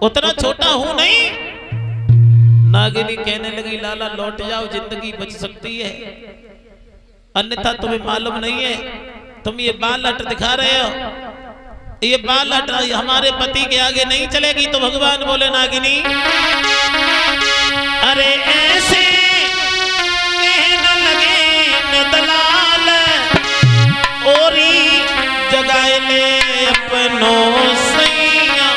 उतना छोटा हूं नहीं। नागिनी कहने लगी लाला लौट जाओ, जिंदगी बच सकती है, अन्यथा तुम्हें मालूम नहीं है, तुम ये बालट दिखा रहे हो, ये बालट हमारे पति के आगे नहीं चलेगी। तो भगवान बोले नागिनी अरे ऐसे कहने लगे न दलाल, ओरी जगाए ले अपनों सैया।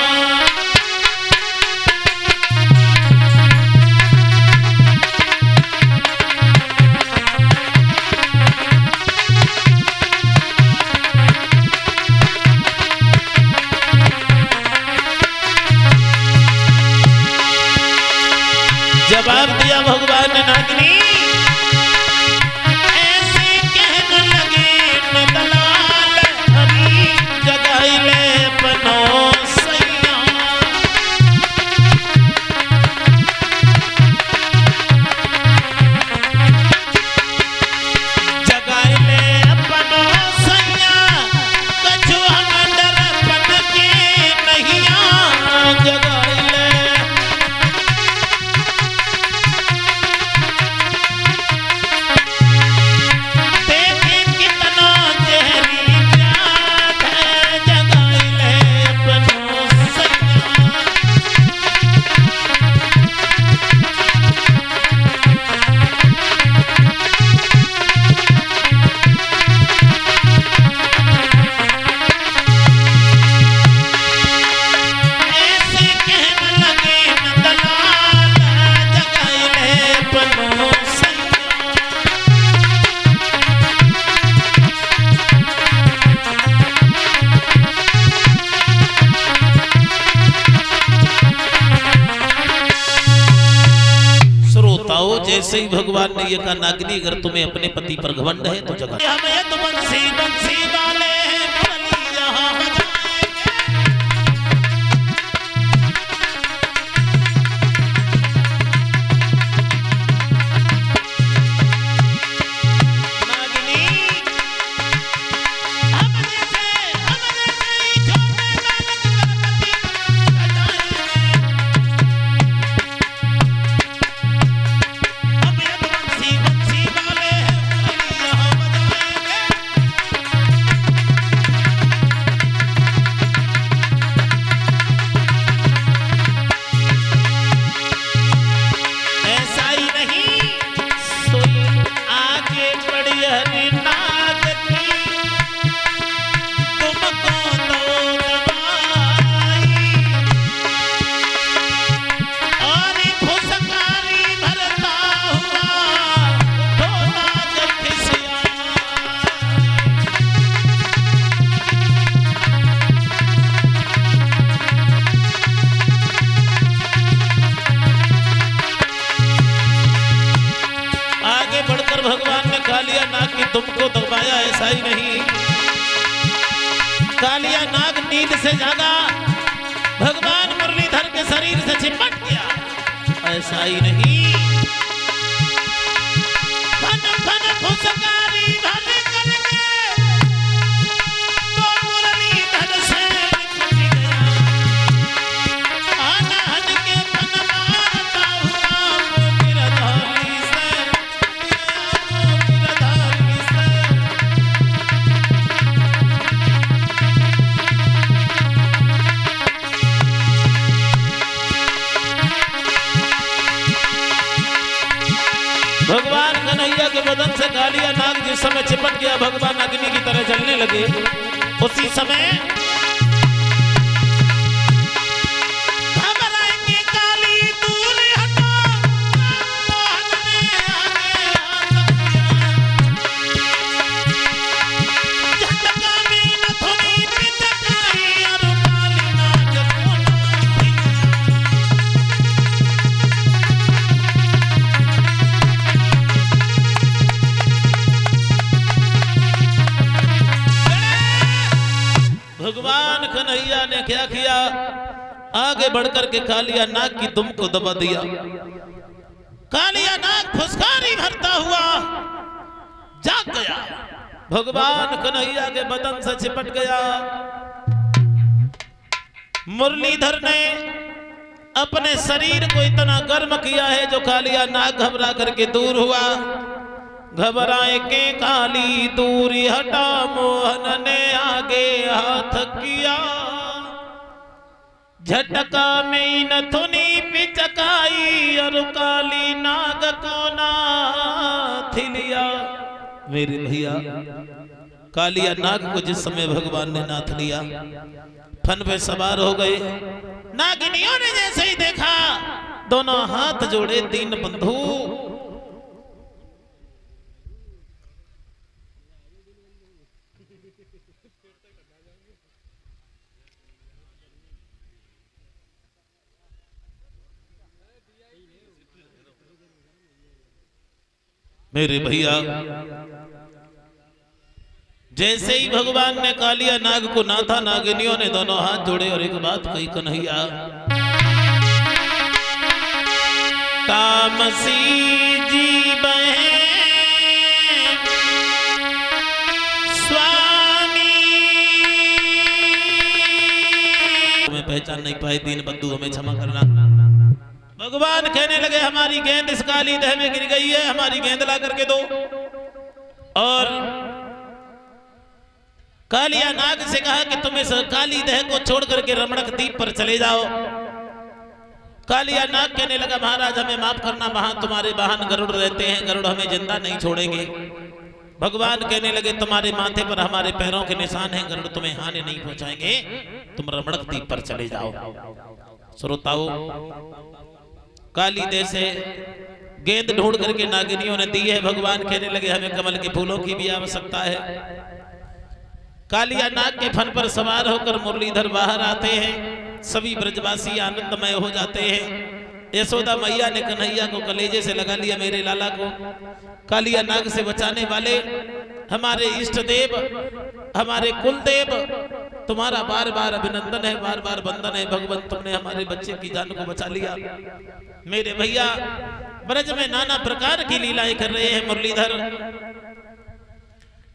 जवाब दिया भगवान ने नागिनी ऐसे कहने लगे न दलाल, हरी जगाई ले अपनों सैया। जगाई ले अपनों सैया, कछु हम डरपन के नहिया। जगाई ले जैसे ही भगवान ने ये कहा नागिनी अगर तुम्हें अपने पति पर घमंड है तो जगा। हमें तो बंसी बंसी वाले यहाँ तुमको दबाया, ऐसा ही नहीं। कालिया नाग नींद से जागा, भगवान मुरलीधर के शरीर से चिपट गया, ऐसा ही नहीं। फन फन फुसकारी भले करके तो मुरलीधर से निकल गया। अनहद के फन मारता हुआ गिरधारी से, भगवान कन्हैया के बदन से कालिया नाग जिस समय चिपट गया, भगवान अग्नि की तरह जलने लगे। उसी समय घबराएंगे काली दूर हटो, झटका में नथुनी पिचकारी और काली नाग को भगवान कन्हैया ने क्या किया, आगे बढ़कर के कालिया नाग की दुम को दबा दिया। कालिया नाग फुसकारी भरता हुआ जाग गया, भगवान कन्हैया के बदन से चिपट गया। मुरलीधर ने अपने शरीर को इतना गर्म किया है जो कालिया नाग घबरा करके दूर हुआ। घबराए के काली दूरी हटा, मोहन ने आगे हाथ किया। झटका में नथुनी पिचकाई और काली नाग को नाथ लिया। मेरे भैया कालिया नाग को जिस समय भगवान ने नाथ लिया, फन पे सवार हो गए। नागिनियों ने जैसे ही देखा, दोनों हाथ जोड़े दीन बंधु। मेरे भैया जैसे ही भगवान ने कालिया नाग को नाथा, नागिनियों ने दोनों हाथ जोड़े और एक बात कही, कन्हैया तामसी जीव है स्वामी। तुम्हें पहचान नहीं पाए दीन बंधु, हमें क्षमा करना। भगवान कहने लगे हमारी गेंद इस काली दह में गिर गई है, हमारी गेंद ला करके दो। और कालिया नाग से कहा कि तुम इस काली दह को छोड़ करके रमणक द्वीप पर चले जाओ। कालिया नाग कहने लगा महाराज हमें माफ करना, वहां तुम्हारे वाहन गरुड़ रहते हैं, गरुड़ हमें जिंदा नहीं छोड़ेंगे। भगवान कहने लगे तुम्हारे माथे पर हमारे पैरों के निशान हैं, गरुड़ तुम्हें हानि नहीं पहुंचाएंगे, तुम रमणक द्वीप पर चले जाओ। श्रोताओं काली दह से गेंद ढूंढ करके नागिनियों ने दी है। भगवान कहने लगे हमें कमल के फूलों की भी आवश्यकता है। कालिया नाग के फन पर सवार होकर मुरलीधर बाहर आते हैं, सभी ब्रजवासी आनंदमय हो जाते हैं। यशोदा मैया ने कन्हैया को कलेजे से लगा लिया, मेरे लाला को कालिया नाग से बचाने वाले हमारे इष्ट देव, हमारे कुल देव, तुम्हारा बार बार अभिनंदन है, बार बार वंदन है। भगवान तुमने हमारे बच्चे की जान को बचा लिया। मेरे भैया ब्रज में नाना प्रकार की लीलाएं कर रहे हैं मुरलीधर।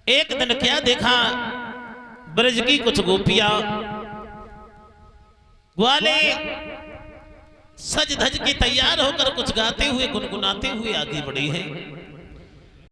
एक दिन क्या देखा, ब्रज की कुछ गोपियां ग्वाले सज धज के तैयार होकर कुछ गाते हुए गुनगुनाते हुए आगे बढ़ी हैं।